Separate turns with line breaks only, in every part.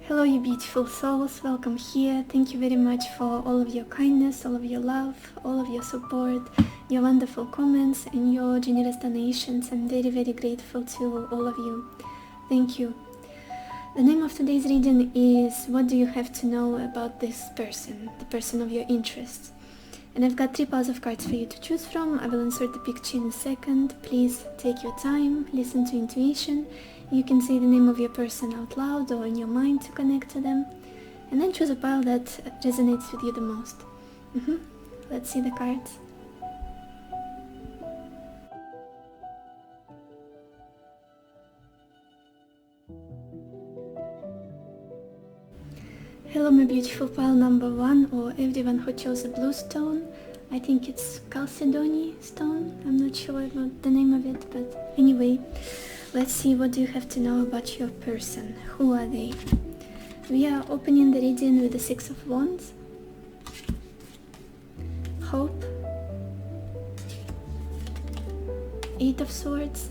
Hello, you beautiful souls, welcome here. Thank you very much for all of your kindness, all of your love, all of your support, your wonderful comments and your generous donations. I'm very, very grateful to all of you. Thank you. The name of today's reading is What Do You Have to Know About This Person, the person of your interest. And I've got 3 piles of cards for you to choose from. I will insert the picture in a second. Please take your time, listen to intuition. You can say the name of your person out loud or in your mind to connect to them. And then choose a pile that resonates with you the most. Let's see the cards. Hello, my beautiful pile number 1, or everyone who chose a blue stone. I think it's Chalcedony stone. I'm not sure about the name of it, but anyway, let's see what do you have to know about your person. Who are they? We are opening the reading with the 6 of Wands, Hope, 8 of Swords,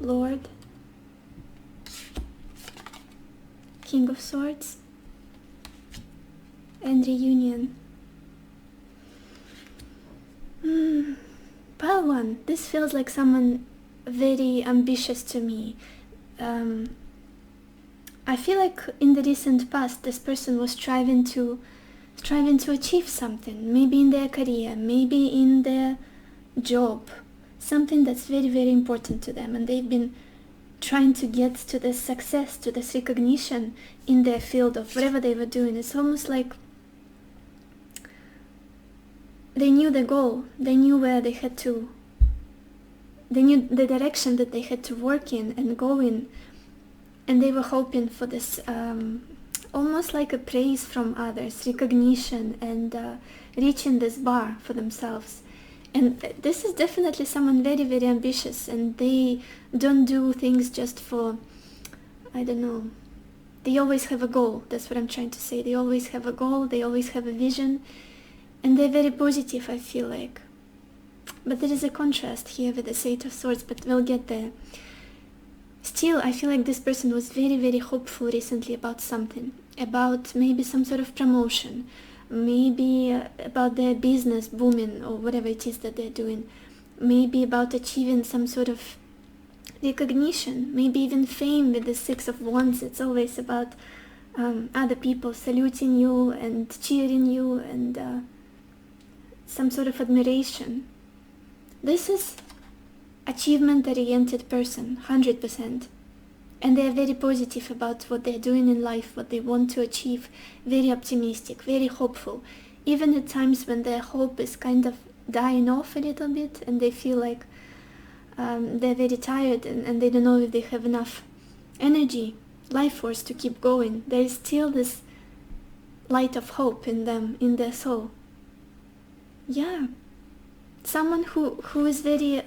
Lord, King of Swords, and Reunion. Pile 1. This feels like someone very ambitious to me. I feel like in the recent past this person was striving to achieve something, maybe in their career, maybe in their job, something that's very, very important to them, and they've been trying to get to this success, to this recognition in their field of whatever they were doing. It's almost like they knew the goal, they knew where they had to, they knew the direction that they had to work in and go in, and they were hoping for this almost like a praise from others, recognition, and reaching this bar for themselves. And this is definitely someone very, very ambitious, and they don't do things just for, I don't know, they always have a goal. That's what I'm trying to say. They always have a goal, they always have a vision, and they're very positive, I feel like. But there is a contrast here with the 8 of Swords, but we'll get there. Still, I feel like this person was very, very hopeful recently about something, about maybe some sort of promotion, maybe about their business booming or whatever it is that they're doing, maybe about achieving some sort of recognition, maybe even fame. With the 6 of Wands, it's always about other people saluting you and cheering you and some sort of admiration. This is achievement-oriented person, 100%. And they are very positive about what they're doing in life, what they want to achieve, very optimistic, very hopeful. Even at times when their hope is kind of dying off a little bit and they feel like they're very tired and they don't know if they have enough energy, life force to keep going, there is still this light of hope in them, in their soul. Yeah, someone who is very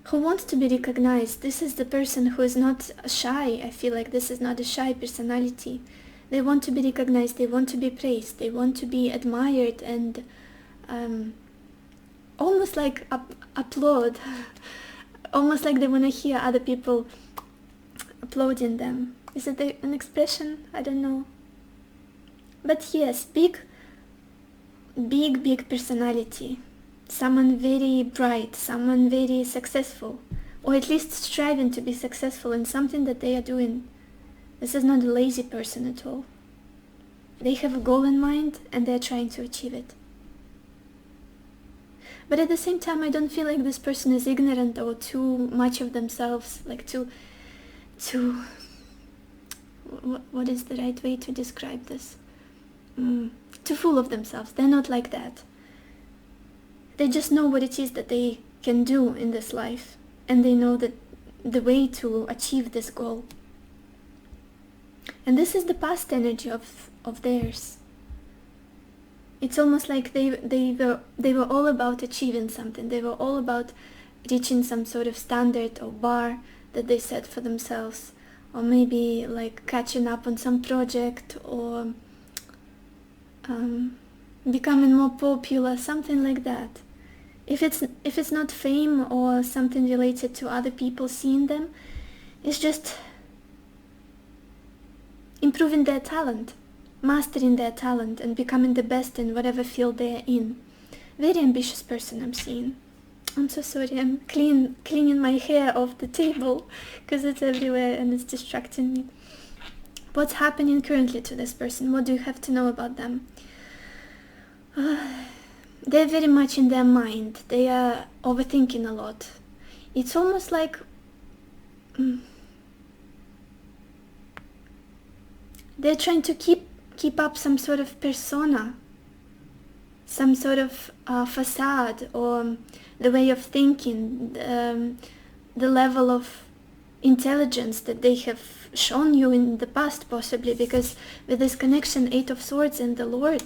who wants to be recognized. This is the person who is not shy. I feel like this is not a shy personality. They want to be recognized, they want to be praised, they want to be admired and almost like applaud, almost like they want to hear other people applauding them. Is it an expression? I don't know. But yes, big personality. Someone very bright, someone very successful, or at least striving to be successful in something that they are doing. This is not a lazy person at all. They have a goal in mind and they're trying to achieve it. But at the same time, I don't feel like this person is ignorant or too much of themselves, like too what is the right way to describe this? Too full of themselves. They're not like that. They just know what it is that they can do in this life, and they know that the way to achieve this goal. And this is the past energy of theirs. It's almost like they were all about achieving something. They were all about reaching some sort of standard or bar that they set for themselves, or maybe like catching up on some project, or becoming more popular, something like that. If it's not fame or something related to other people seeing them, it's just improving their talent, mastering their talent, and becoming the best in whatever field they're in. Very ambitious person I'm seeing. I'm so sorry, I'm cleaning my hair off the table because it's everywhere and it's distracting me. What's happening currently to this person? What do you have to know about them? They're very much in their mind. They are overthinking a lot. It's almost like they're trying to keep up some sort of persona, some sort of facade, or the way of thinking, the level of intelligence that they have shown you in the past, possibly, because with this connection, Eight of Swords and the Lord,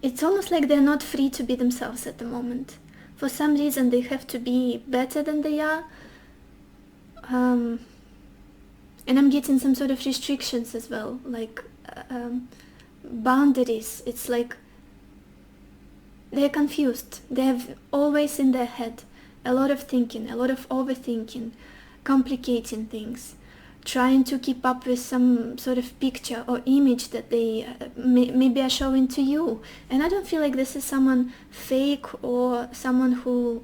it's almost like they're not free to be themselves at the moment. For some reason, they have to be better than they are. And I'm getting some sort of restrictions as well, like boundaries. It's like they're confused. They have always in their head a lot of thinking, a lot of overthinking, complicating things, trying to keep up with some sort of picture or image that they maybe are showing to you. And I don't feel like this is someone fake or someone who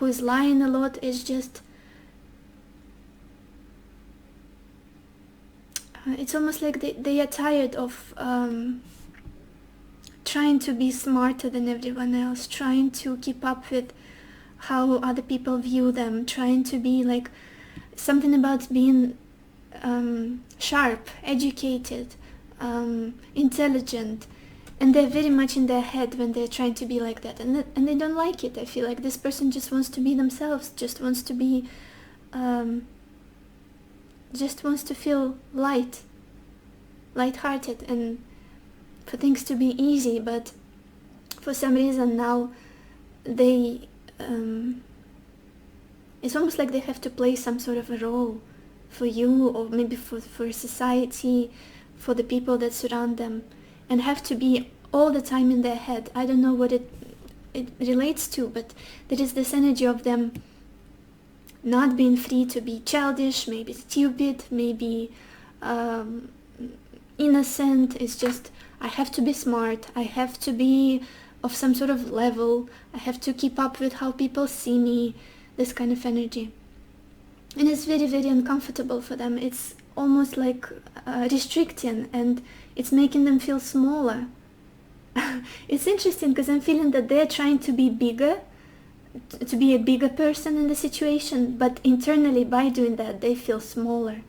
is lying a lot. It's just it's almost like they are tired of trying to be smarter than everyone else, trying to keep up with how other people view them, trying to be like something about being sharp, educated, intelligent, and they're very much in their head when they're trying to be like that, and they don't like it. I feel like this person just wants to be themselves, just wants to be just wants to feel light-hearted, and for things to be easy. But for some reason now they it's almost like they have to play some sort of a role for you, or maybe for society, for the people that surround them, and have to be all the time in their head. I don't know what it relates to, but there is this energy of them not being free to be childish, maybe stupid, maybe innocent. It's just, I have to be smart, I have to be of some sort of level, I have to keep up with how people see me, this kind of energy. And it's very, very uncomfortable for them. It's almost like restricting, and it's making them feel smaller. It's interesting because I'm feeling that they're trying to be bigger, to be a bigger person in the situation, but internally by doing that they feel smaller.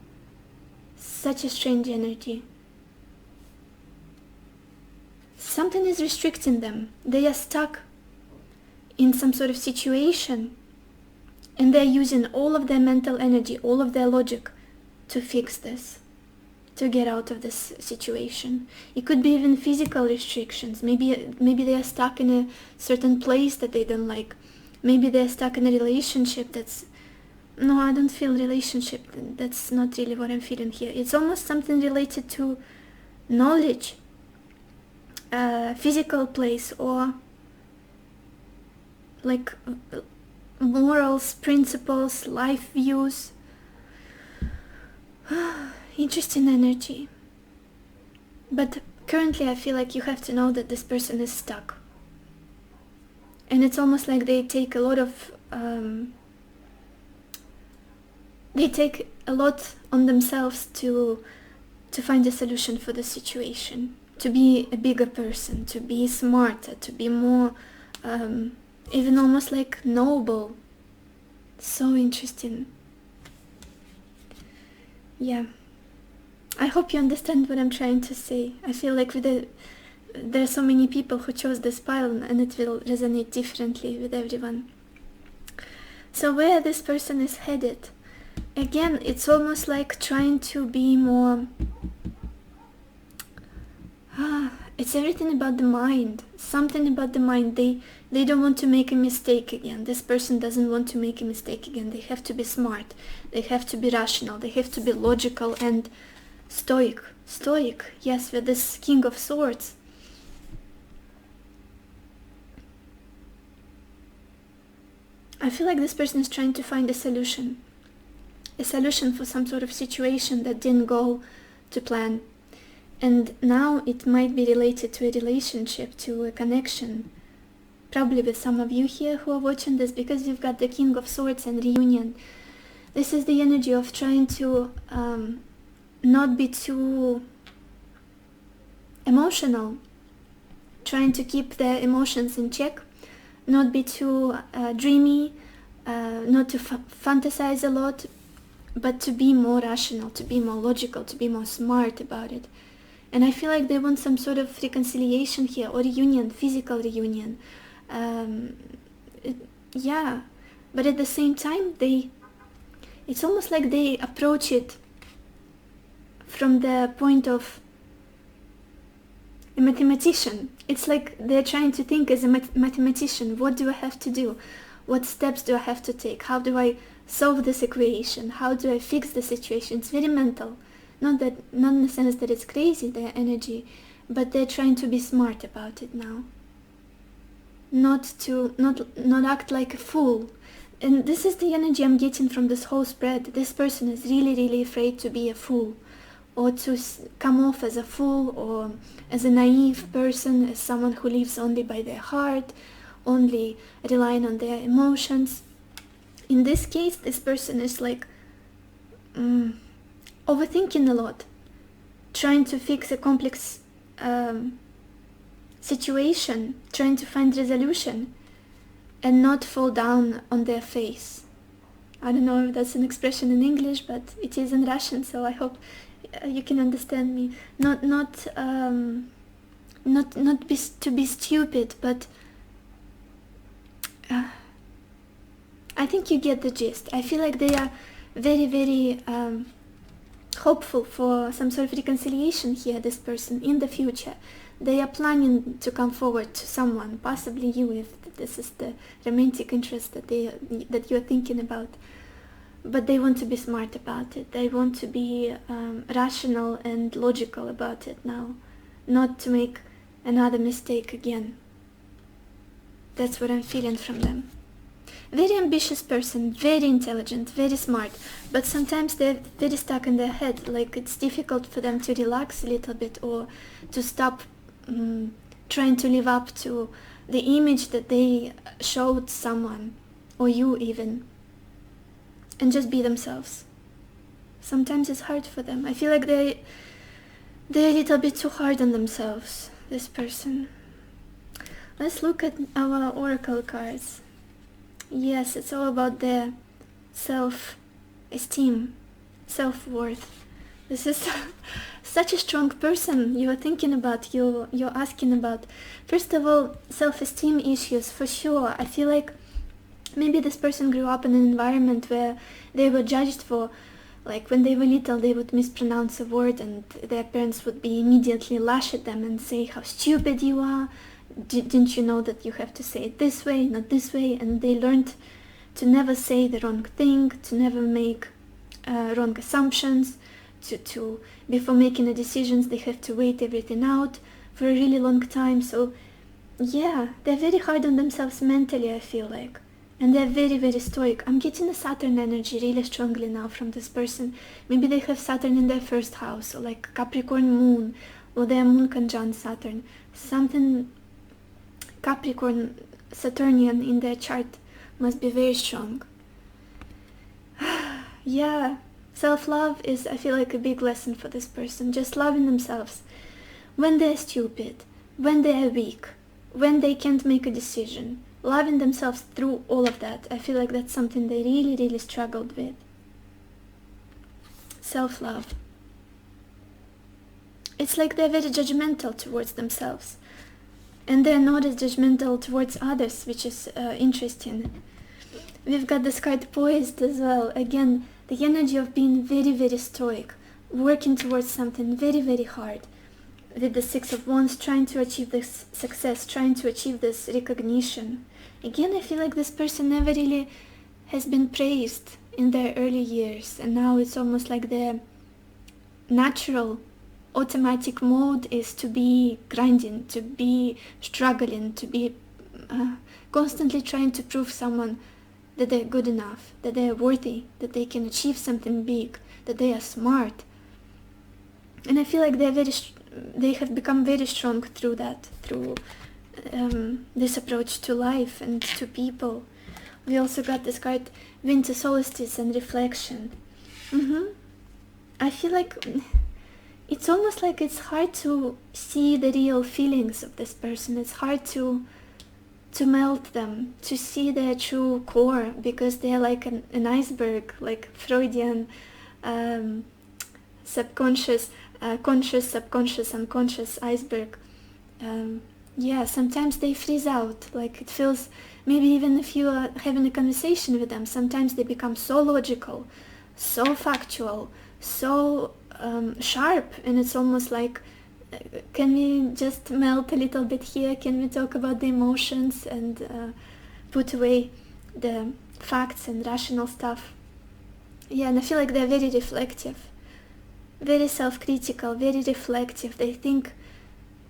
Such a strange energy. Something is restricting them. They are stuck in some sort of situation, and they're using all of their mental energy, all of their logic to fix this, to get out of this situation. It could be even physical restrictions. Maybe they are stuck in a certain place that they don't like. Maybe they're stuck in a relationship that's... No, I don't feel relationship. That's not really what I'm feeling here. It's almost something related to knowledge, physical place, or like morals, principles, life views. Interesting energy. But currently I feel like you have to know that this person is stuck. And it's almost like they take a lot of... they take a lot on themselves to find a solution for the situation. To be a bigger person, to be smarter, to be more... even almost like noble. So interesting. Yeah. I hope you understand what I'm trying to say. I feel like there are so many people who chose this pile, and it will resonate differently with everyone. So where this person is headed, again, it's almost like trying to be more... it's everything about the mind. Something about the mind. They don't want to make a mistake again. This person doesn't want to make a mistake again. They have to be smart. They have to be rational. They have to be logical and stoic. Stoic, yes, with this King of Swords. I feel like this person is trying to find a solution for some sort of situation that didn't go to plan. And now it might be related to a relationship, to a connection. Probably with some of you here who are watching this, because you've got the King of Swords and reunion. This is the energy of trying to not be too emotional, trying to keep their emotions in check, not be too dreamy, not to fantasize a lot, but to be more rational, to be more logical, to be more smart about it. And I feel like they want some sort of reconciliation here, or reunion, physical reunion. Yeah, but at the same time, it's almost like they approach it from the point of a mathematician. It's like they're trying to think as a mathematician. What do I have to do? What steps do I have to take? How do I solve this equation? How do I fix the situation? It's very mental. Not in the sense that it's crazy, their energy, but they're trying to be smart about it now. Not act like a fool. And this is the energy I'm getting from this whole spread. This person is really, really afraid to be a fool, or to come off as a fool, or as a naive person, as someone who lives only by their heart, only relying on their emotions. In this case, this person is like overthinking a lot, trying to fix a complex situation, trying to find resolution, and not fall down on their face. I don't know if that's an expression in English, but it is in Russian, so I hope you can understand me. Not to be stupid, but I think you get the gist. I feel like they are very, very hopeful for some sort of reconciliation here, this person, in the future. They are planning to come forward to someone, possibly you, if this is the romantic interest that you're thinking about. But they want to be smart about it. They want to be rational and logical about it now, not to make another mistake again. That's what I'm feeling from them. Very ambitious person, very intelligent, very smart, but sometimes they're very stuck in their head, like it's difficult for them to relax a little bit, or to stop trying to live up to the image that they showed someone, or you even, and just be themselves. Sometimes it's hard for them. I feel like they're a little bit too hard on themselves, this person. Let's look at our oracle cards. Yes, it's all about their self-esteem, self-worth. This is such a strong person you're thinking about, you're asking about. First of all, self-esteem issues, for sure. I feel like maybe this person grew up in an environment where they were judged for, like when they were little, they would mispronounce a word and their parents would be immediately lash at them and say how stupid you are. Didn't you know that you have to say it this way, not this way? And they learned to never say the wrong thing, to never make wrong assumptions, to before making the decisions they have to wait everything out for a really long time. So yeah, they're very hard on themselves mentally, I feel like, and they're very, very stoic. I'm getting the Saturn energy really strongly now from this person. Maybe they have Saturn in their first house, or like Capricorn moon, or their moon conjunct Saturn, something Capricorn Saturnian in their chart must be very strong. Yeah, self-love is, I feel like, a big lesson for this person. Just loving themselves when they're stupid, when they're weak, when they can't make a decision. Loving themselves through all of that. I feel like that's something they really, really struggled with. Self-love. It's like they're very judgmental towards themselves. And they're not as judgmental towards others, which is interesting. We've got this card Poised as well. Again, the energy of being very, very stoic, working towards something very, very hard. With the Six of Wands, trying to achieve this success, trying to achieve this recognition. Again, I feel like this person never really has been praised in their early years, and now it's almost like their natural automatic mode is to be grinding, to be struggling, to be constantly trying to prove someone that they're good enough, that they're worthy, that they can achieve something big, that they are smart. And I feel like they have become very strong through that, through this approach to life and to people. We also got this card, Winter Solstice and Reflection. I feel like it's almost like it's hard to see the real feelings of this person. It's hard to melt them, to see their true core, because they're like an iceberg, like Freudian subconscious, conscious, subconscious, unconscious iceberg. Yeah, sometimes they freeze out, like it feels, maybe even if you are having a conversation with them, sometimes they become so logical, so factual, so sharp, and it's almost like, can we just melt a little bit here? Can we talk about the emotions and put away the facts and rational stuff? Yeah, and I feel like they're very reflective, very self-critical, very reflective. They think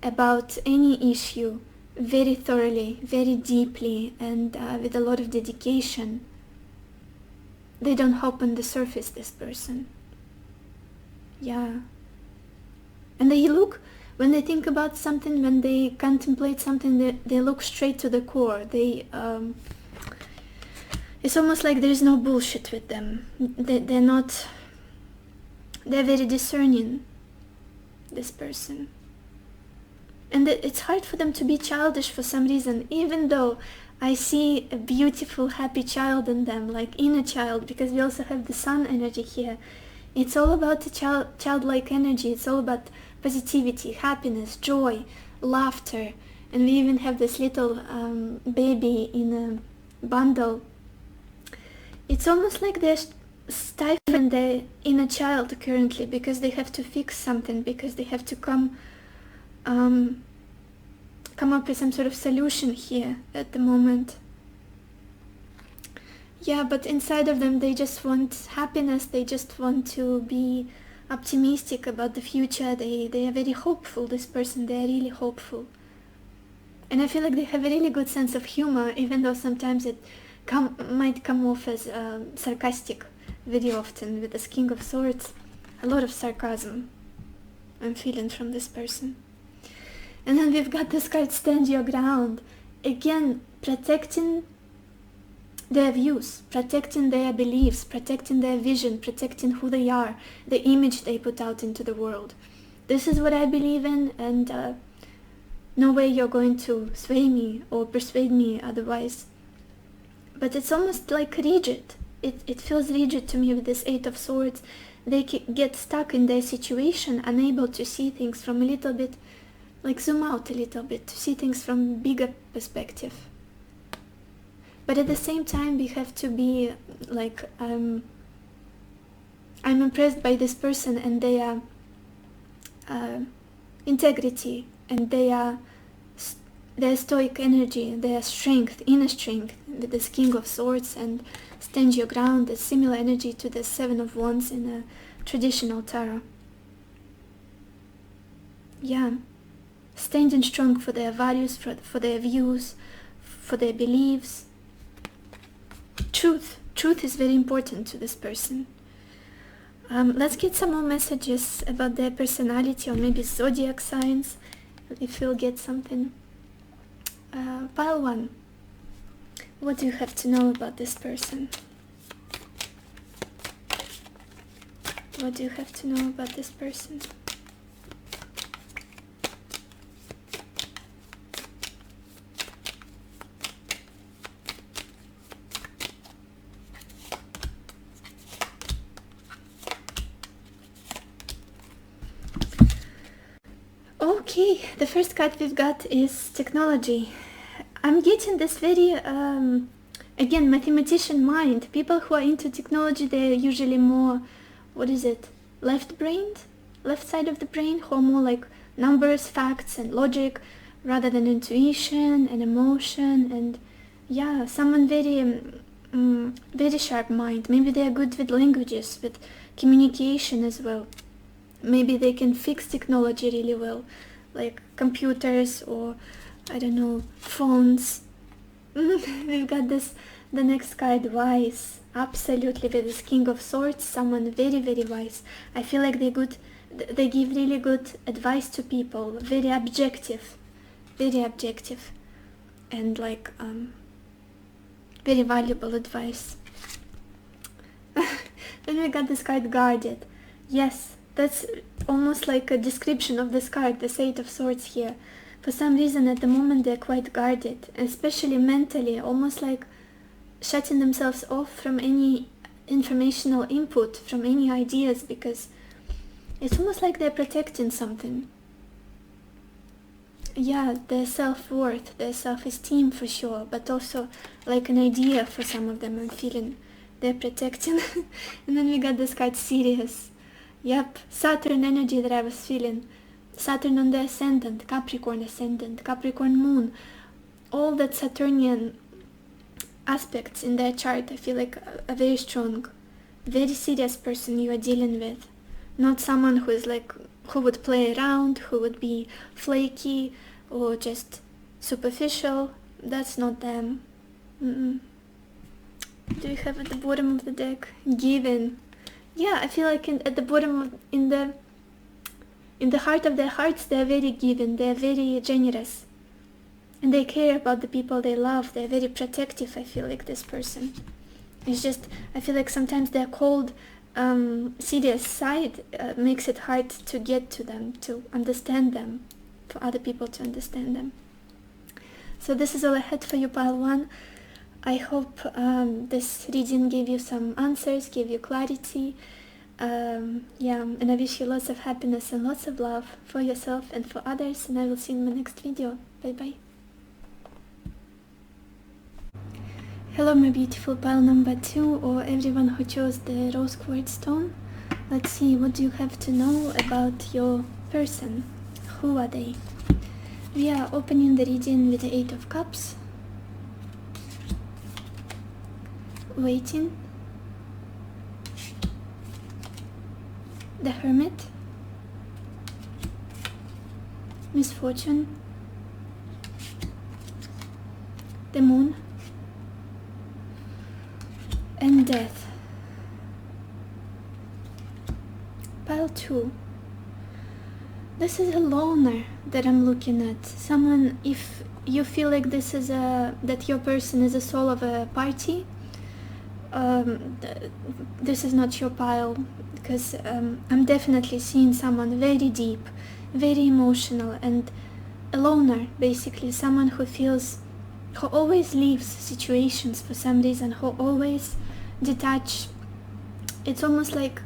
about any issue very thoroughly, very deeply, and with a lot of dedication. They don't hop on the surface, this person. Yeah. And they look, when they think about something, when they contemplate something, they look straight to the core. They it's almost like there's no bullshit with them. They're very discerning, this person. And it's hard for them to be childish for some reason, even though I see a beautiful, happy child in them, like inner child, because we also have the sun energy here. It's all about the childlike energy. It's all about positivity, happiness, joy, laughter. And we even have this little baby in a bundle. It's almost like they're stifling their inner child currently, because they have to fix something, because they have to come up with some sort of solution here at the moment. Yeah, but inside of them, they just want happiness. They just want to be optimistic about the future. They are very hopeful, this person. They are really hopeful. And I feel like they have a really good sense of humor, even though sometimes it might come off as sarcastic very often with this King of Swords. A lot of sarcasm I'm feeling from this person. And then we've got this card, Stand Your Ground. Again, protecting their views, protecting their beliefs, protecting their vision, protecting who they are, the image they put out into the world. This is what I believe in, and no way you're going to sway me or persuade me otherwise. But it's almost like rigid. It feels rigid to me with this Eight of Swords. They get stuck in their situation, unable to see things from a little bit, like zoom out a little bit, to see things from a bigger perspective. But at the same time, we have to be like, I'm impressed by this person and their integrity and their stoic energy, their strength, inner strength, with this King of Swords and Stand Your Ground, a similar energy to the Seven of Wands in a traditional tarot. Yeah, standing strong for their values, for their views, for their beliefs. Truth is very important to this person. Let's get some more messages about their personality, or maybe zodiac signs, if we'll get something. Pile 1. What do you have to know about this person? What do you have to know about this person? Okay, the first card we've got is technology. I'm getting this very, again, mathematician mind. People who are into technology, they're usually more, left-brained? Left side of the brain, who are more like numbers, facts, and logic, rather than intuition and emotion. And yeah, someone very sharp mind. Maybe they're good with languages, with communication as well. Maybe they can fix technology really well, like computers or, I don't know, phones. We've got this The next card, wise. Absolutely, with this King of Swords, someone very, very wise. I feel like they give really good advice to people, very objective, and like very valuable advice. Then we got this card, guarded. Yes, that's almost like a description of this card, the Eight of Swords here. For some reason at the moment they're quite guarded, especially mentally, almost like shutting themselves off from any informational input, from any ideas, because it's almost like they're protecting something. Yeah, their self-worth, their self-esteem for sure, but also like an idea for some of them, I'm feeling they're protecting. And then we got this card, Sirius. Yep, Saturn energy that I was feeling. Saturn on the ascendant, Capricorn moon, all that Saturnian aspects in their chart. I feel like a very strong, very serious person you are dealing with. Not someone who is like, who would play around, who would be flaky or just superficial. That's not them. Do you have at the bottom of the deck, given? Yeah, I feel like at the bottom in the heart of their hearts, they're very giving, they're very generous, and they care about the people they love. They're very protective. I feel like this person. It's just, I feel like sometimes their cold, serious side makes it hard to get to them, to understand them, for other people to understand them. So this is all I had for you, pile 1. I hope this reading gave you some answers, gave you clarity. Yeah, and I wish you lots of happiness and lots of love for yourself and for others, and I will see you in my next video. Bye bye. Hello my beautiful pile number 2, or everyone who chose the rose quartz stone. Let's see, what do you have to know about your person? Who are they? We are opening the reading with the 8 of Cups. Waiting. The Hermit. Misfortune. The Moon. And Death. Pile 2. This is a loner that I'm looking at. Someone, if you feel like this is that your person is a soul of a party, this is not your pile, because I'm definitely seeing someone very deep, very emotional, and a loner, basically someone who always leaves situations for some reason, who always detach. It's almost like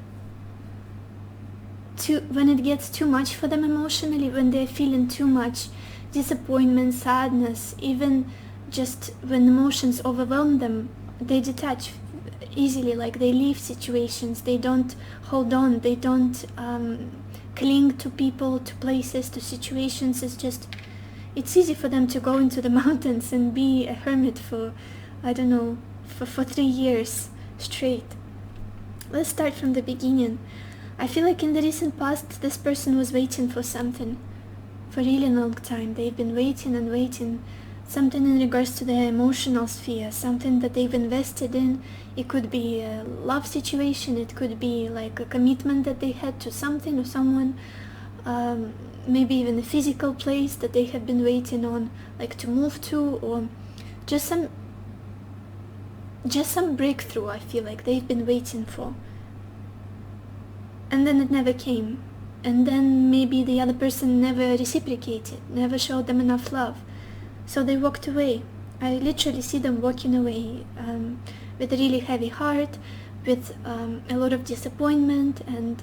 when it gets too much for them emotionally, when they're feeling too much disappointment, sadness, even just when emotions overwhelm them, they detach easily, like they leave situations, they don't hold on, they don't cling to people, to places, to situations. It's easy for them to go into the mountains and be a hermit for, I don't know, for 3 years straight. Let's start from the beginning. I feel like in the recent past this person was waiting for something for a really long time. They've been waiting and waiting, something in regards to their emotional sphere, something that they've invested in. It could be a love situation, it could be like a commitment that they had to something or someone, maybe even a physical place that they have been waiting on, like to move to, or just some breakthrough. I feel like they've been waiting for, and then it never came, and then maybe the other person never reciprocated, never showed them enough love, so they walked away. I literally see them walking away with a really heavy heart, with a lot of disappointment, and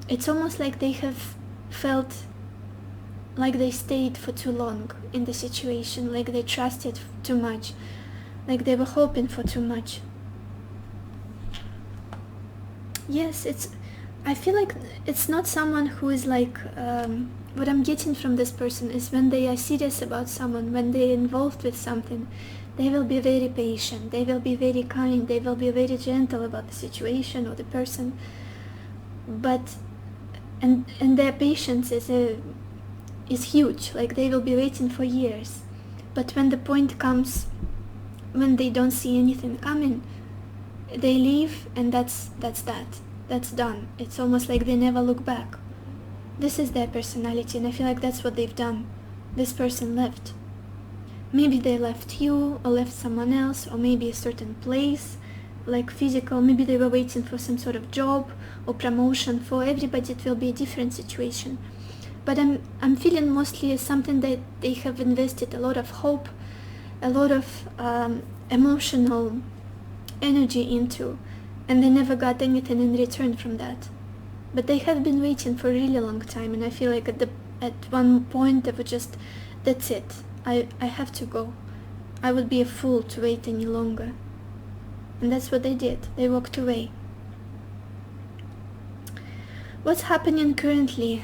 it's almost like they have felt like they stayed for too long in the situation, like they trusted too much, like they were hoping for too much. Yes, I feel like it's not someone who is like, what I'm getting from this person is when they are serious about someone, when they're involved with something, they will be very patient, they will be very kind, they will be very gentle about the situation or the person, but and their patience is huge, like they will be waiting for years. But when the point comes when they don't see anything coming, they leave, and that's done. It's almost like they never look back. This is their personality, and I feel like that's what they've done. This person left. Maybe they left you, or left someone else, or maybe a certain place, like physical. Maybe they were waiting for some sort of job or promotion. For everybody it will be a different situation, but I'm feeling mostly as something that they have invested a lot of hope, a lot of emotional energy into, and they never got anything in return from that. But they have been waiting for a really long time, and I feel like at one point they were just, that's it, I have to go. I would be a fool to wait any longer. And that's what they did. They walked away. What's happening currently?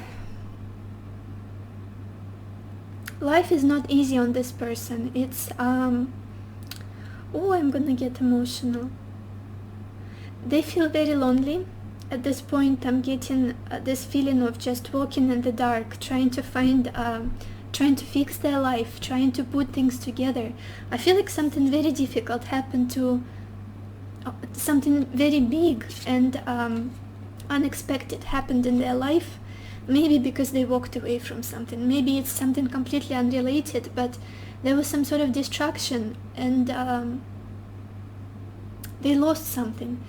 Life is not easy on this person. It's oh, I'm gonna get emotional. They feel very lonely. At this point I'm getting this feeling of just walking in the dark, trying to find trying to fix their life, trying to put things together. I feel like something very difficult happened to something very big and unexpected happened in their life. Maybe because they walked away from something, maybe it's something completely unrelated, but there was some sort of distraction, and they lost something.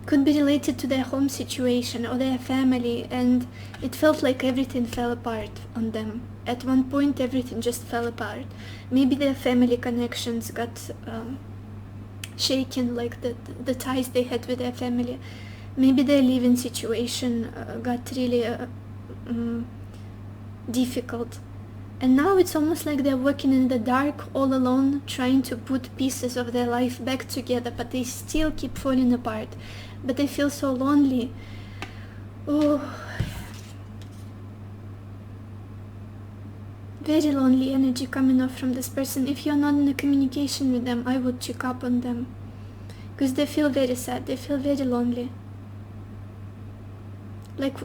Could be related to their home situation or their family, and it felt like everything fell apart on them. At one point everything just fell apart. Maybe their family connections got shaken, like the ties they had with their family. Maybe their living situation got really difficult, and now it's almost like they're working in the dark all alone, trying to put pieces of their life back together, but they still keep falling apart. But they feel so lonely. Oh, very lonely energy coming off from this person. If you're not in a communication with them, I would check up on them, because they feel very sad, they feel very lonely. Like,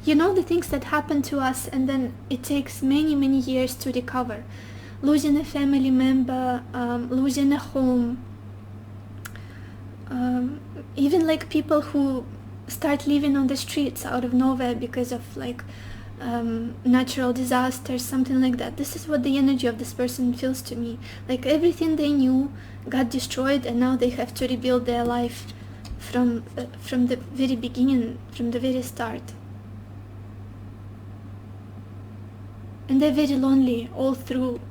you know, the things that happen to us and then it takes many years to recover. Losing a family member, losing a home, even like people who start living on the streets out of nowhere because of like natural disasters, something like that. This is what the energy of this person feels to me. Like everything they knew got destroyed, and now they have to rebuild their life from the very beginning, from the very start. And they're very lonely all through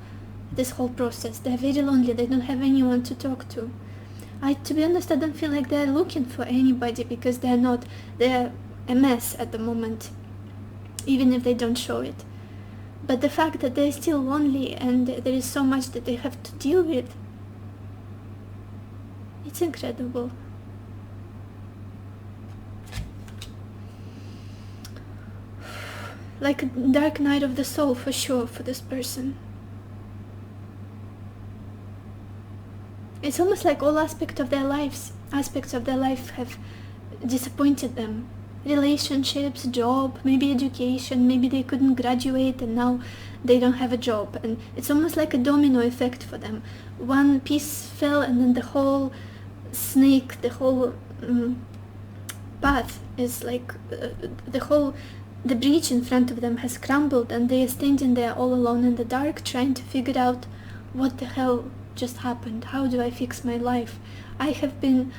this whole process. They're very lonely. They don't have anyone to talk to. To be honest, I don't feel like they're looking for anybody, because they're a mess at the moment, even if they don't show it. But the fact that they're still lonely and there is so much that they have to deal with, it's incredible. Like a dark night of the soul for sure for this person. It's almost like all aspects of their life have disappointed them. Relationships, job, maybe education, maybe they couldn't graduate and now they don't have a job. And it's almost like a domino effect for them. One piece fell and then the whole snake, the whole path is like, the bridge in front of them has crumbled, and they are standing there all alone in the dark, trying to figure out what the hell just happened. How do I fix my life? I have been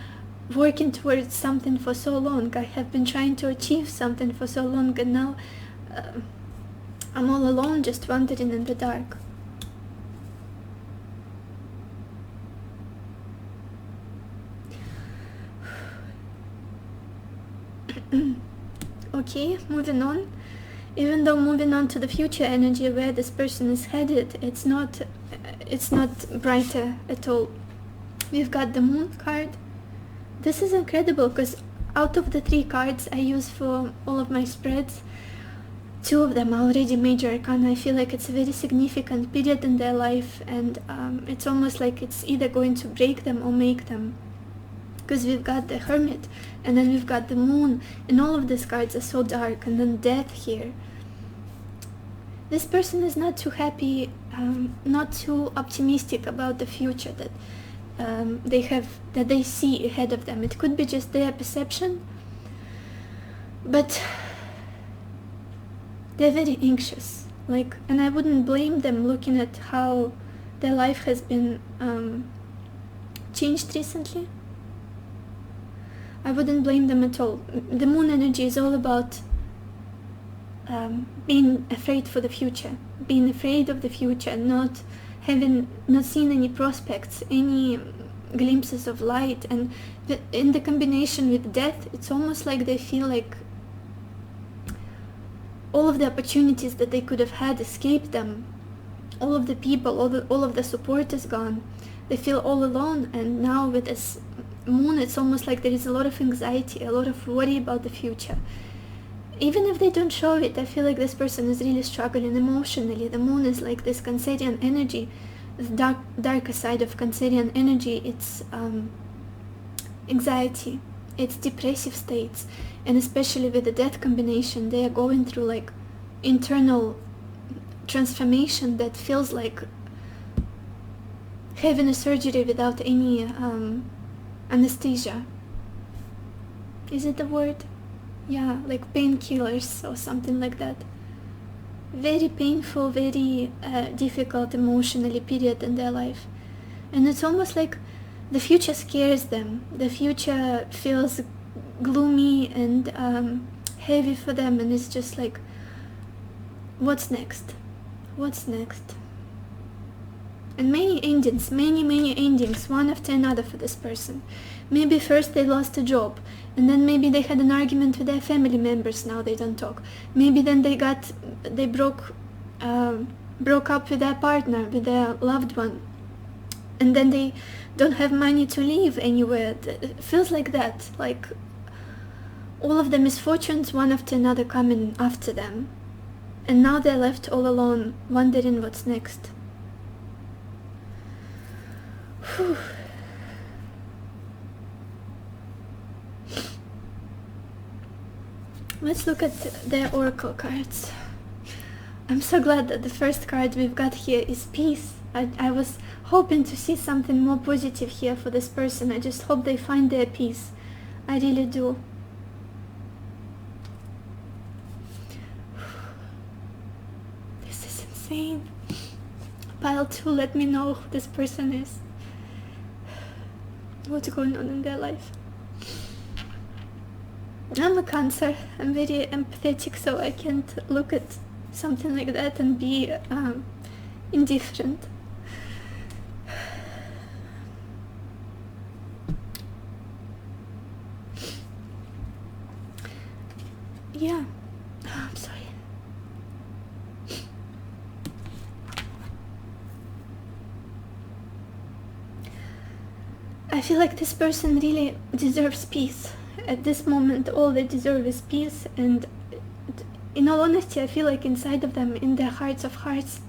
working towards something for so long. I have been trying to achieve something for so long, and now I'm all alone, just wandering in the dark. Okay, moving on. Even though moving on to the future energy where this person is headed, it's not brighter at all. We've got the Moon card. This is incredible, because out of the 3 cards I use for all of my spreads, 2 of them are already major arcana. I feel like it's a very significant period in their life, and it's almost like it's either going to break them or make them. Because we've got the Hermit, and then we've got the Moon, and all of these cards are so dark, and then Death here. this person is not too happy, not too optimistic about the future that they see ahead of them. It could be just their perception, but they're very anxious. And I wouldn't blame them looking at how their life has been changed recently. I wouldn't blame them at all. The moon energy is all about being afraid for the future, being afraid of the future, not seeing any prospects, any glimpses of light. And in the combination with death, it's almost like they feel like all of the opportunities that they could have had escaped them. All of the people, all of the support is gone. They feel all alone, and now with this moon, it's almost like there is a lot of anxiety, a lot of worry about the future. Even if they don't show it, I feel like this person is really struggling emotionally. The moon is like this Cancerian energy, the darker side of Cancerian energy. It's anxiety, it's depressive states, and especially with the death combination, they are going through like internal transformation that feels like having a surgery without any anesthesia. Is it the word? Yeah, like painkillers or something like that. Very painful, very difficult emotionally period in their life. And it's almost like the future scares them. The future feels gloomy and heavy for them, and it's just like, what's next? What's next? And many endings, many endings, one after another for this person. Maybe first they lost a job, and then maybe they had an argument with their family members, now they don't talk. Maybe then they broke up with their partner, with their loved one, and then they don't have money to live anywhere. It feels like that, like all of the misfortunes one after another coming after them, and now they're left all alone, wondering what's next. Whew. Let's look at their oracle cards. I'm so glad that the first card we've got here is peace. I was hoping to see something more positive here for this person. I just hope they find their peace. I really do. This is insane. Pile 2, let me know who this person is. What's going on in their life. I'm a Cancer. I'm very empathetic, so I can't look at something like that and be indifferent. Yeah. Oh, I'm sorry. I feel like this person really deserves peace. At this moment, all they deserve is peace, and in all honesty, I feel like inside of them, in their hearts of hearts,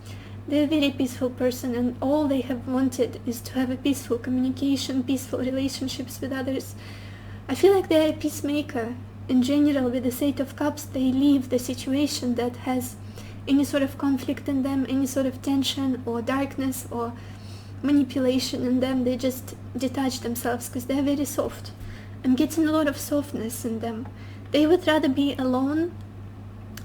they're a very peaceful person, and all they have wanted is to have a peaceful communication, peaceful relationships with others. I feel like they're a peacemaker. In general, with the 8 of Cups, they leave the situation that has any sort of conflict in them, any sort of tension or darkness or manipulation in them. They just detach themselves because they're very soft. I'm getting a lot of softness in them. They would rather be alone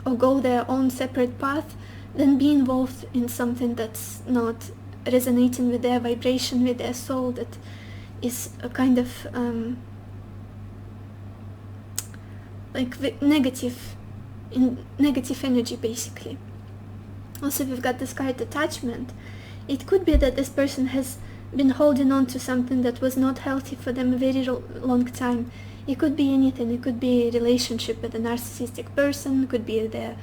or go their own separate path than be involved in something that's not resonating with their vibration, with their soul, that is a kind of like negative energy, basically. Also, we've got this card attachment. It could be that this person has been holding on to something that was not healthy for them a very long time. It could be anything. It could be a relationship with a narcissistic person, could be their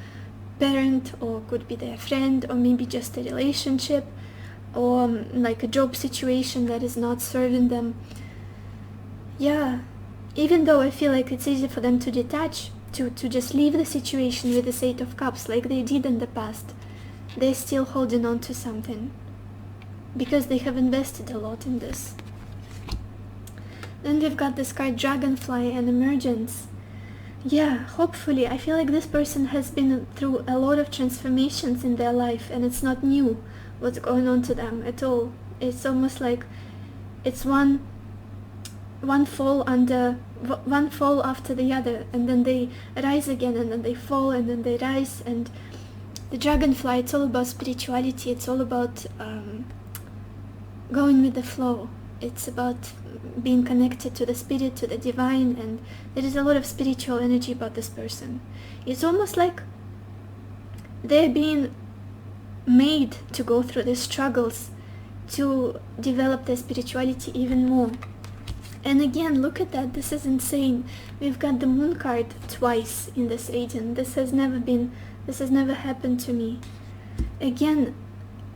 parent, or could be their friend, or maybe just a relationship, or like a job situation that is not serving them. Yeah, even though I feel like it's easy for them to detach, to just leave the situation with the 8 of Cups like they did in the past, they're still holding on to something because they have invested a lot in this. Then we've got this card Dragonfly and Emergence. yeah, hopefully. I feel like this person has been through a lot of transformations in their life, and it's not new what's going on to them at all. It's almost like it's one fall after the other, and then they rise again, and then they fall, and then they rise. And the dragonfly, it's all about spirituality. It's all about going with the flow. It's about being connected to the spirit, to the divine, and there is a lot of spiritual energy about this person. It's almost like they're being made to go through these struggles to develop their spirituality even more. And again, look at that. This is insane. We've got the moon card twice in this agent. This has never happened to me. Again,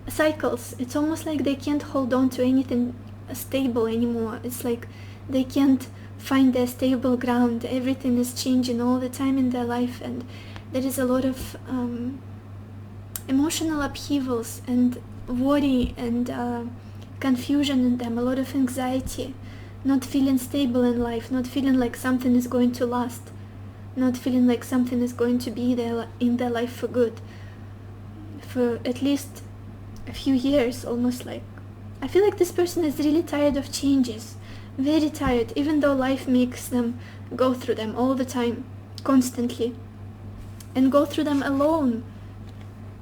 cycles. It's almost like they can't hold on to anything stable anymore. It's like they can't find their stable ground. Everything is changing all the time in their life, and there is a lot of emotional upheavals and worry and confusion in them, a lot of anxiety, not feeling stable in life, not feeling like something is going to last, not feeling like something is going to be there in their life for good, for at least a few years. Almost like I feel like this person is really tired of changes, very tired, even though life makes them go through them all the time, constantly, and go through them alone.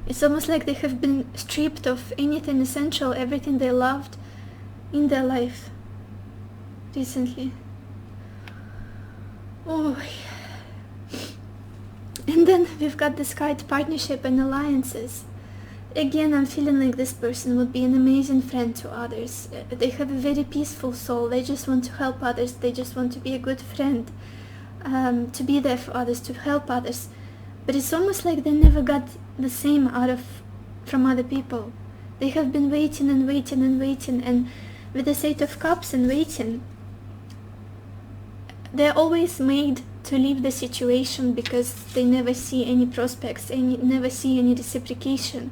It's almost like they have been stripped of anything essential, everything they loved in their life recently. Oh, and then we've got this card, partnership and alliances. Again, I'm feeling like this person would be an amazing friend to others. They have a very peaceful soul. They just want to help others. They just want to be a good friend, to be there for others, to help others. But it's almost like they never got the same from other people. They have been waiting and waiting and waiting, and with the Eight of Cups and waiting, they're always made to leave the situation because they never see any prospects, never see any reciprocation,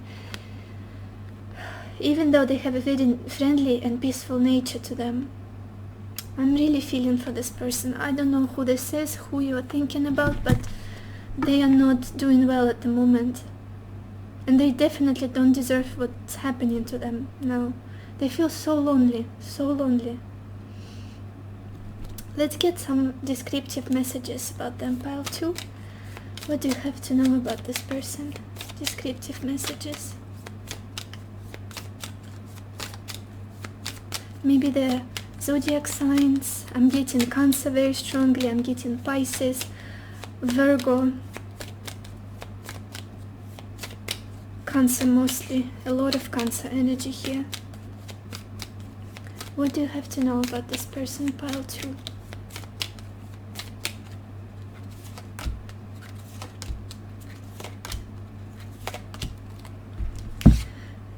even though they have a very friendly and peaceful nature to them. I'm really feeling for this person. I don't know who this is, who you're thinking about, but they are not doing well at the moment, and they definitely don't deserve what's happening to them now. They feel so lonely, so lonely. Let's get some descriptive messages about them. Pile 2. What do you have to know about this person? Descriptive messages. Maybe the zodiac signs. I'm getting Cancer very strongly. I'm getting Pisces, Virgo, Cancer mostly. A lot of Cancer energy here. What do you have to know about this person? Pile 2.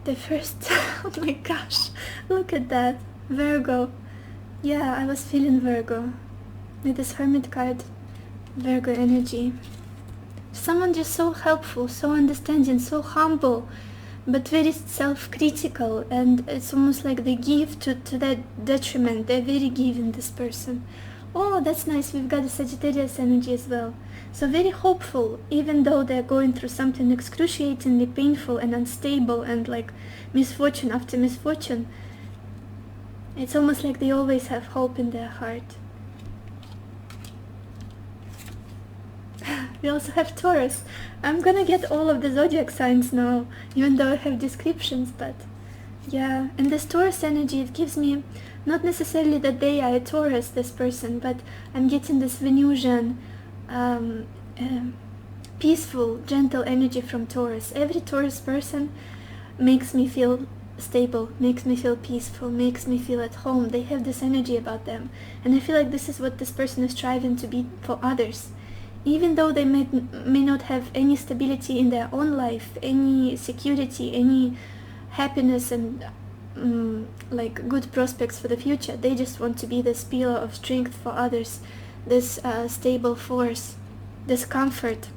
The first, oh my gosh, look at that, Virgo. Yeah, I was feeling Virgo with this Hermit card, Virgo energy. Someone just so helpful, so understanding, so humble, but very self-critical, and it's almost like they give to their detriment. They're very giving, this person. Oh, that's nice. We've got the Sagittarius energy as well. So very hopeful, even though they're going through something excruciatingly painful and unstable and like misfortune after misfortune. It's almost like they always have hope in their heart. We also have Taurus. I'm gonna get all of the zodiac signs now, even though I have descriptions, but yeah. And this Taurus energy, it gives me not necessarily that they are a Taurus, this person, but I'm getting this Venusian, peaceful, gentle energy from Taurus. Every Taurus person makes me feel stable, makes me feel peaceful, makes me feel at home. They have this energy about them, and I feel like this is what this person is striving to be for others. Even though they may not have any stability in their own life, any security, any happiness and like good prospects for the future, they just want to be this pillar of strength for others, this stable force, this comfort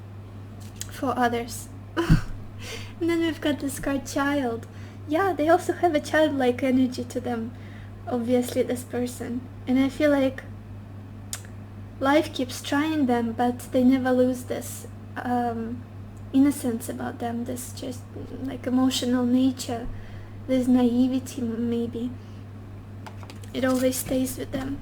for others. And then we've got this card, child. Yeah, they also have a childlike energy to them, obviously, this person. And I feel like life keeps trying them, but they never lose this innocence about them, this just like emotional nature, this naivety maybe. It always stays with them.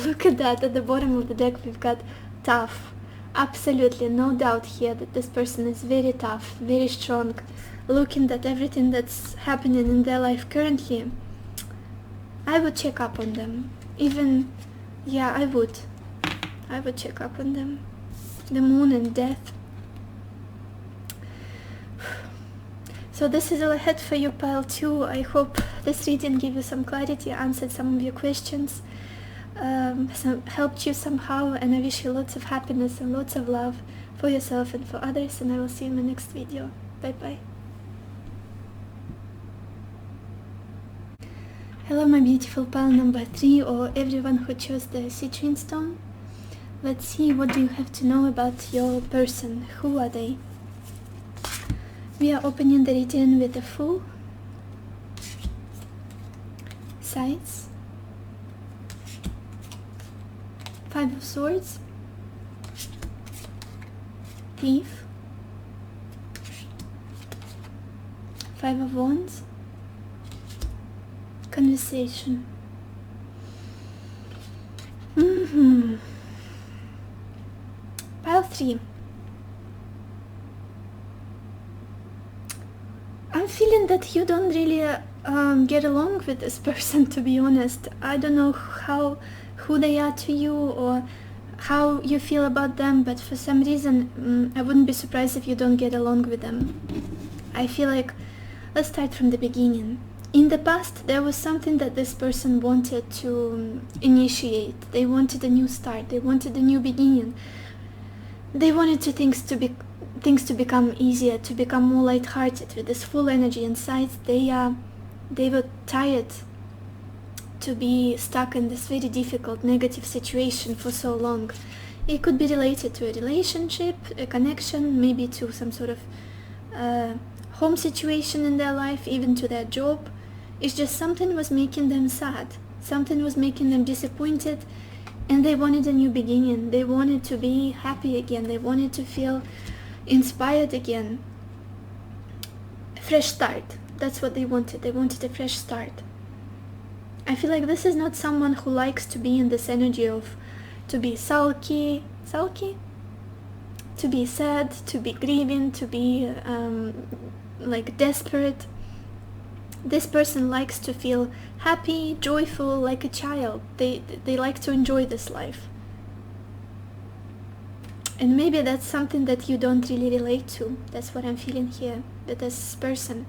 Look at that, at the bottom of the deck we've got tough. Absolutely no doubt here that this person is very tough, very strong, looking at everything that's happening in their life currently. I would check up on them. Even, yeah, I would check up on them. The moon and death. So this is all I had for you, pile 2. I hope this reading gave you some clarity, answered some of your questions, helped you somehow, and I wish you lots of happiness and lots of love for yourself and for others, and I will see you in my next video. Bye bye. Hello my beautiful pile number 3, or everyone who chose the citrine stone. Let's see, what do you have to know about your person? Who are they? We are opening the reading with the Fool, Sides, 5 of Swords, Thief, 5 of Wands, Conversation. Pile 3. I'm feeling that you don't really get along with this person, to be honest. I don't know who they are to you or how you feel about them, but for some reason I wouldn't be surprised if you don't get along with them. I feel like, let's start from the beginning. In the past there was something that this person wanted to initiate. They wanted a new start, they wanted a new beginning. They wanted things to become easier, to become more light-hearted. With this full energy inside, they were tired to be stuck in this very difficult negative situation for so long. It could be related to a relationship, a connection, maybe to some sort of home situation in their life, even to their job. It's just something was making them sad, something was making them disappointed, and they wanted a new beginning. They wanted to be happy again, they wanted to feel inspired again. Fresh start, that's what they wanted. They wanted a fresh start. I feel like this is not someone who likes to be in this energy of to be sulky, to be sad, to be grieving, to be like desperate. This person likes to feel happy, joyful, like a child. They like to enjoy this life. And maybe that's something that you don't really relate to. That's what I'm feeling here with this person.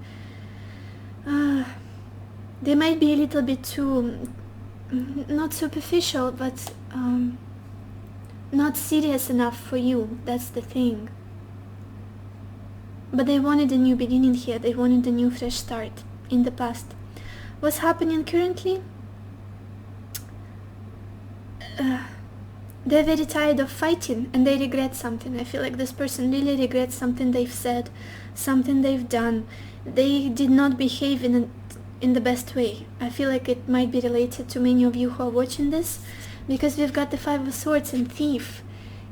They might be a little bit too, not superficial, but not serious enough for you. That's the thing. But they wanted a new beginning here. They wanted a new fresh start in the past. What's happening currently? They're very tired of fighting and they regret something. I feel like this person really regrets something they've said, something they've done. They did not behave in the best way. I feel like it might be related to many of you who are watching this, because we've got the 5 of Swords and Thief.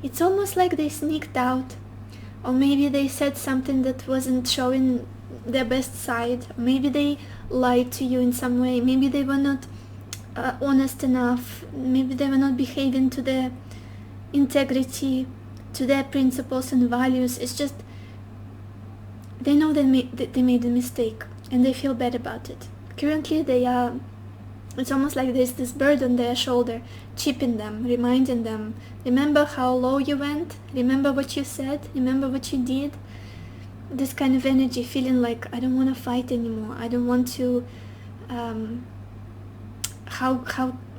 It's almost like they sneaked out, or maybe they said something that wasn't showing their best side. Maybe they lied to you in some way. Maybe they were not honest enough. Maybe they were not behaving to their integrity, to their principles and values. It's just they know they made a mistake and they feel bad about it. Currently it's almost like there's this bird on their shoulder, chipping them, reminding them, remember how low you went, remember what you said, remember what you did. This kind of energy, feeling like, I don't want to fight anymore, I don't want to,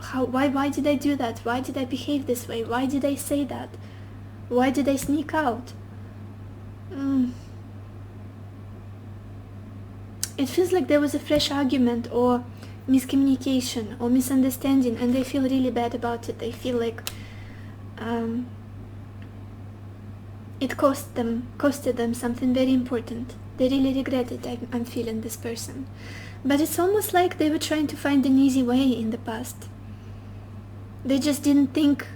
why did I do that? Why did I behave this way? Why did I say that? Why did I sneak out? It feels like there was a fresh argument or miscommunication or misunderstanding, and they feel really bad about it. They feel like it costed them something very important. They really regret it. I'm feeling this person. But it's almost like they were trying to find an easy way in the past. They just didn't think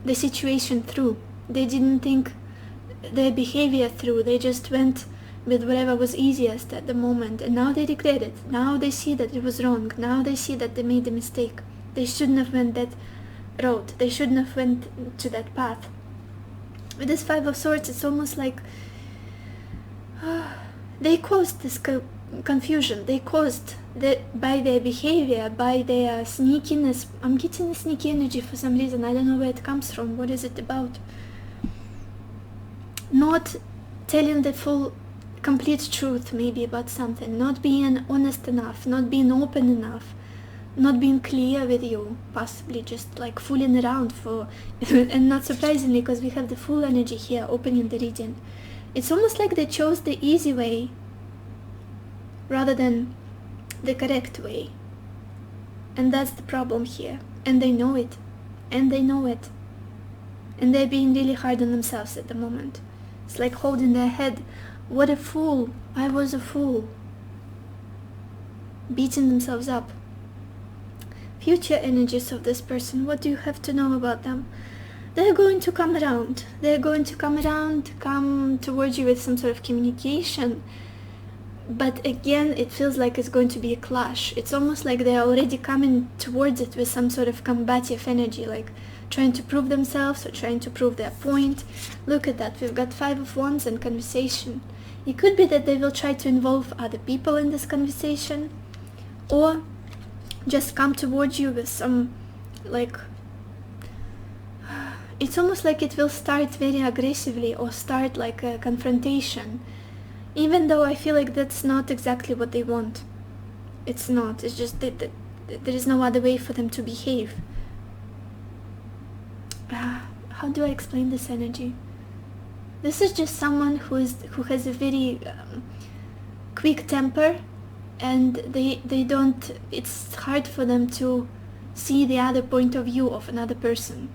the situation through. They didn't think their behavior through. They just went with whatever was easiest at the moment, and now they regret it. Now they see that it was wrong. Now they see that they made a mistake. They shouldn't have went that road. They shouldn't have went to that path. With this Five of Swords, it's almost like they caused this confusion. They caused that by their behavior, by their sneakiness. I'm getting a sneaky energy for some reason. I don't know where it comes from. What is it about? Not telling the full, complete truth maybe about something. Not being honest enough. Not being open enough. Not being clear with you. Possibly just like fooling around for... and not surprisingly, because we have the full energy here opening the reading. It's almost like they chose the easy way rather than the correct way. And that's the problem here. And they know it. And they know it. And they're being really hard on themselves at the moment. It's like holding their head. What a fool. I was a fool. Beating themselves up. Future energies of this person. What do you have to know about them? They're going to come around. They're going to come around, come towards you with some sort of communication. But again, it feels like it's going to be a clash. It's almost like they're already coming towards it with some sort of combative energy, like trying to prove themselves or trying to prove their point. Look at that. We've got Five of Wands and conversation. It could be that they will try to involve other people in this conversation, or just come towards you with some, like, it's almost like it will start very aggressively or start like a confrontation. Even though I feel like that's not exactly what they want. It's not. It's just that there is no other way for them to behave. How do I explain this energy? This is just someone who has a very quick temper, and they don't... It's hard for them to see the other point of view of another person.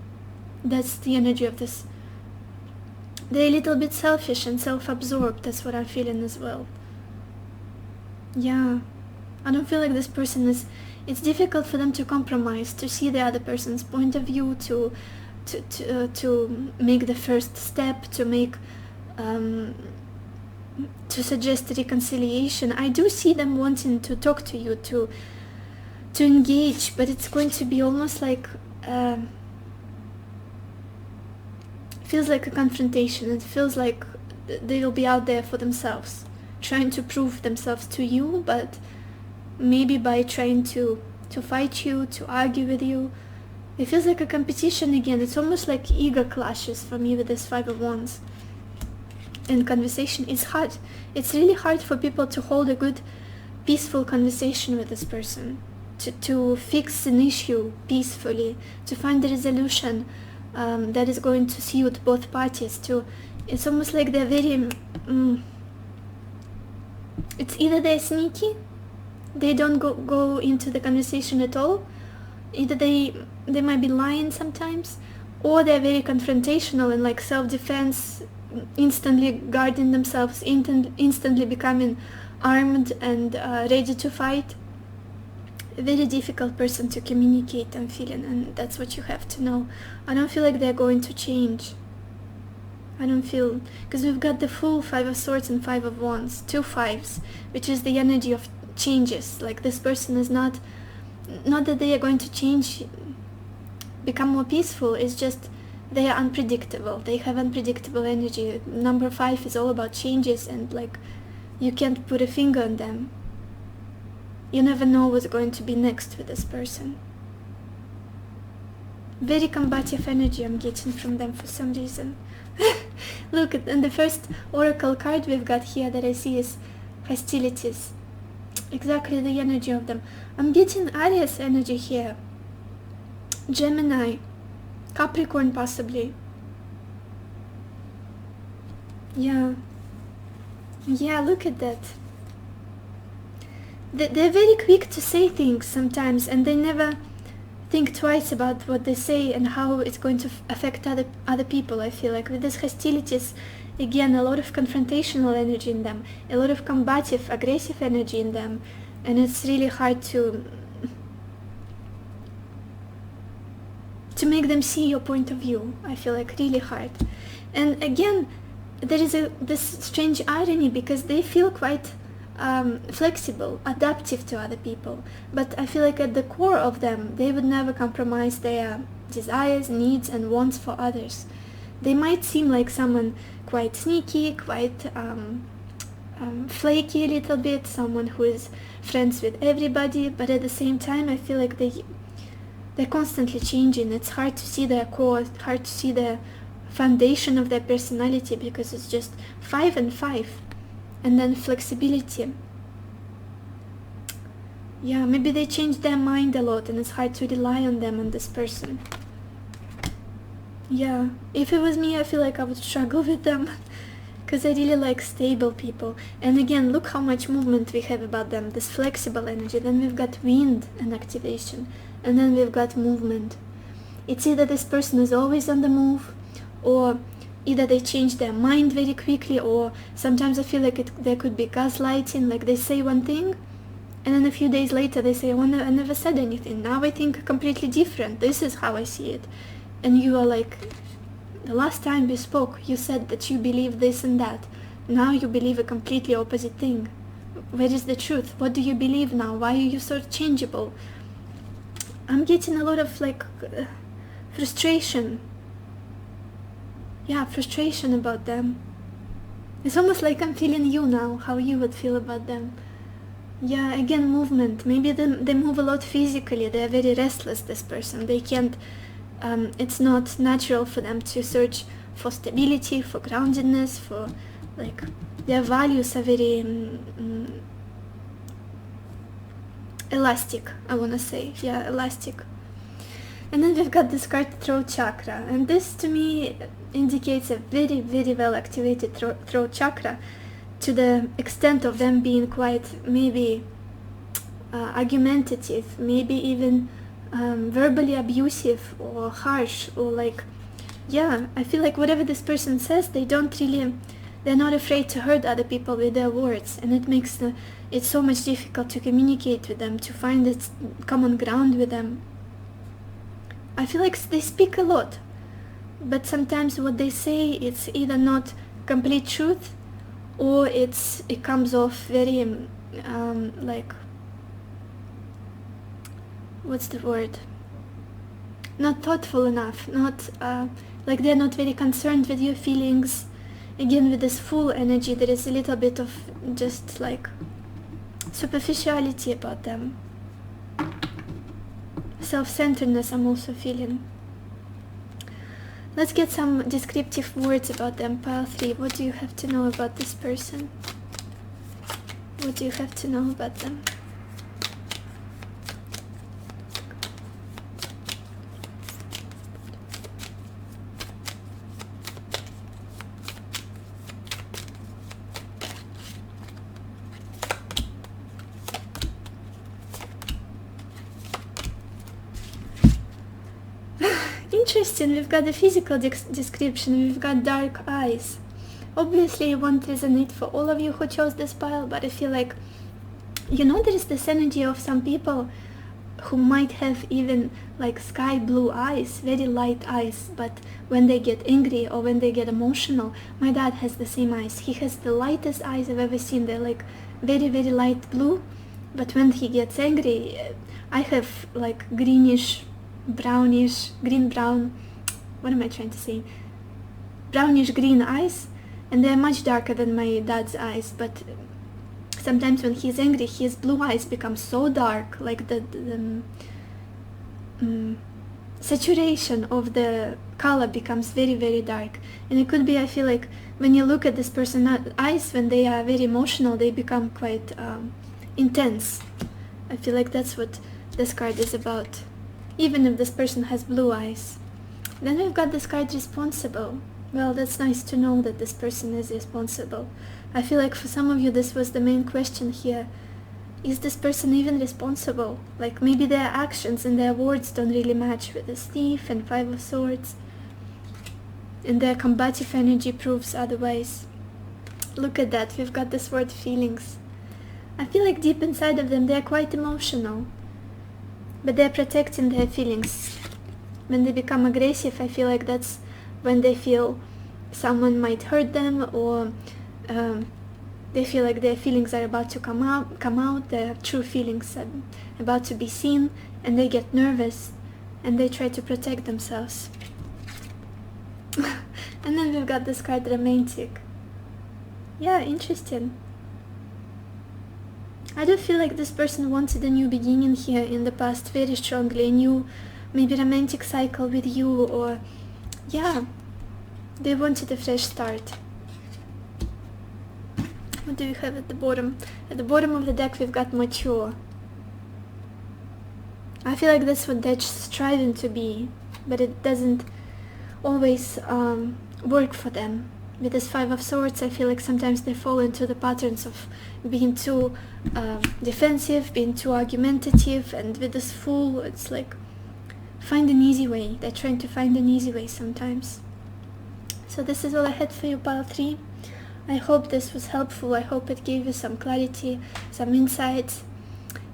That's the energy of this. They're a little bit selfish and self-absorbed. That's what I'm feeling as well. Yeah. I don't feel like this person is... It's difficult for them to compromise, to see the other person's point of view, to make the first step, to make... to suggest reconciliation. I do see them wanting to talk to you, to engage, but it's going to be almost like... feels like a confrontation. It feels like they will be out there for themselves, trying to prove themselves to you, but maybe by trying to fight you, to argue with you. It feels like a competition again. It's almost like ego clashes for me with this Five of Wands. And conversation is hard. It's really hard for people to hold a good, peaceful conversation with this person, to fix an issue peacefully, to find a resolution that is going to suit both parties. It's almost like they're very... it's either they're sneaky, they don't go into the conversation at all, either they might be lying sometimes, or they're very confrontational and like self-defense, instantly guarding themselves, instantly becoming armed and ready to fight. A very difficult person to communicate, I'm feeling, and that's what you have to know. I don't feel like they're going to change. I don't feel... Because we've got the full Five of Swords and Five of Wands, two fives, which is the energy of changes. Like this person is not that they are going to change, become more peaceful, it's just they are unpredictable. They have unpredictable energy. Number 5 is all about changes, and like you can't put a finger on them. You never know what's going to be next with this person. Very combative energy I'm getting from them for some reason. Look, and the first oracle card we've got here that I see is hostilities. Exactly the energy of them. I'm getting Aries energy here. Gemini. Capricorn possibly. Yeah. Yeah, look at that. They're very quick to say things sometimes, and they never think twice about what they say and how it's going to affect other people. I feel like with these hostilities, again, a lot of confrontational energy in them, a lot of combative, aggressive energy in them, and it's really hard to to make them see your point of view. I feel like really hard. And again, there is this strange irony, because they feel quite flexible, adaptive to other people, but I feel like at the core of them, they would never compromise their desires, needs and wants for others. They might seem like someone quite sneaky, quite flaky a little bit, someone who is friends with everybody, but at the same time I feel like they're constantly changing. It's hard to see their core, hard to see the foundation of their personality, because it's just 5 and 5, and then flexibility. Yeah, maybe they change their mind a lot and it's hard to rely on them, on this person. Yeah, if it was me, I feel like I would struggle with them, because I really like stable people. And again, look how much movement we have about them, this flexible energy. Then we've got wind and activation, and then we've got movement. It's either this person is always on the move, or either they change their mind very quickly, or sometimes I feel like there could be gaslighting, like they say one thing, and then a few days later they say, oh, I never said anything, now I think completely different, this is how I see it. And you are like, the last time we spoke, you said that you believe this and that. Now you believe a completely opposite thing. Where is the truth? What do you believe now? Why are you so changeable? I'm getting a lot of like frustration. Yeah, frustration about them. It's almost like I'm feeling you now, how you would feel about them. Yeah, again, movement. Maybe they move a lot physically. They're very restless, this person. They can't, it's not natural for them to search for stability, for groundedness, for like, their values are very elastic, I want to say. Yeah, elastic. And then we've got this card, throat chakra, and this to me indicates a very, very well activated throat chakra, to the extent of them being quite maybe argumentative, maybe even verbally abusive or harsh, or like, yeah, I feel like whatever this person says, they're not afraid to hurt other people with their words, and it makes it's so much difficult to communicate with them, to find this common ground with them. I feel like they speak a lot, but sometimes what they say, it's either not complete truth, or it comes off very like, what's the word, not thoughtful enough, not like they're not very concerned with your feelings. Again, with this full energy, there is a little bit of just like superficiality about them. Self-centeredness I'm also feeling. Let's get some descriptive words about them. Pile 3, what do you have to know about this person? What do you have to know about them? Interesting, we've got the physical description, we've got dark eyes. Obviously it won't resonate for all of you who chose this pile, but I feel like, you know, there is this energy of some people who might have even like sky blue eyes, very light eyes, but when they get angry or when they get emotional, my dad has the same eyes. He has the lightest eyes I've ever seen. They're like very, very light blue, but when he gets angry, I have like greenish, brownish, green-brown, what am I trying to say? Brownish green eyes, and they're much darker than my dad's eyes, but sometimes when he's angry, his blue eyes become so dark, like the saturation of the color becomes very, very dark. And it could be, I feel like, when you look at this person's eyes, when they are very emotional, they become quite intense. I feel like that's what this card is about, even if this person has blue eyes. Then we've got this card, responsible. Well, that's nice to know that this person is responsible. I feel like for some of you this was the main question here. Is this person even responsible? Like maybe their actions and their words don't really match with this thief and 5 of swords, and their combative energy proves otherwise. Look at that, we've got this word feelings. I feel like deep inside of them they're quite emotional, but they're protecting their feelings. When they become aggressive, I feel like that's when they feel someone might hurt them, or they feel like their feelings are about to come out, their true feelings are about to be seen, and they get nervous and they try to protect themselves. And then we've got this card, romantic. Yeah, interesting. I do feel like this person wanted a new beginning here in the past very strongly, a new, maybe romantic cycle with you, or yeah, they wanted a fresh start. What do we have at the bottom? At the bottom of the deck we've got mature. I feel like that's what they're striving to be, but it doesn't always work for them. With this Five of Swords, I feel like sometimes they fall into the patterns of being too defensive, being too argumentative, and with this Fool, it's like, find an easy way. They're trying to find an easy way sometimes. So this is all I had for you, pile 3. I hope this was helpful. I hope it gave you some clarity, some insights,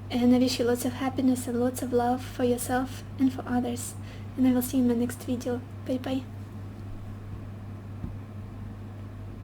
and I wish you lots of happiness and lots of love for yourself and for others. And I will see you in my next video. Bye bye.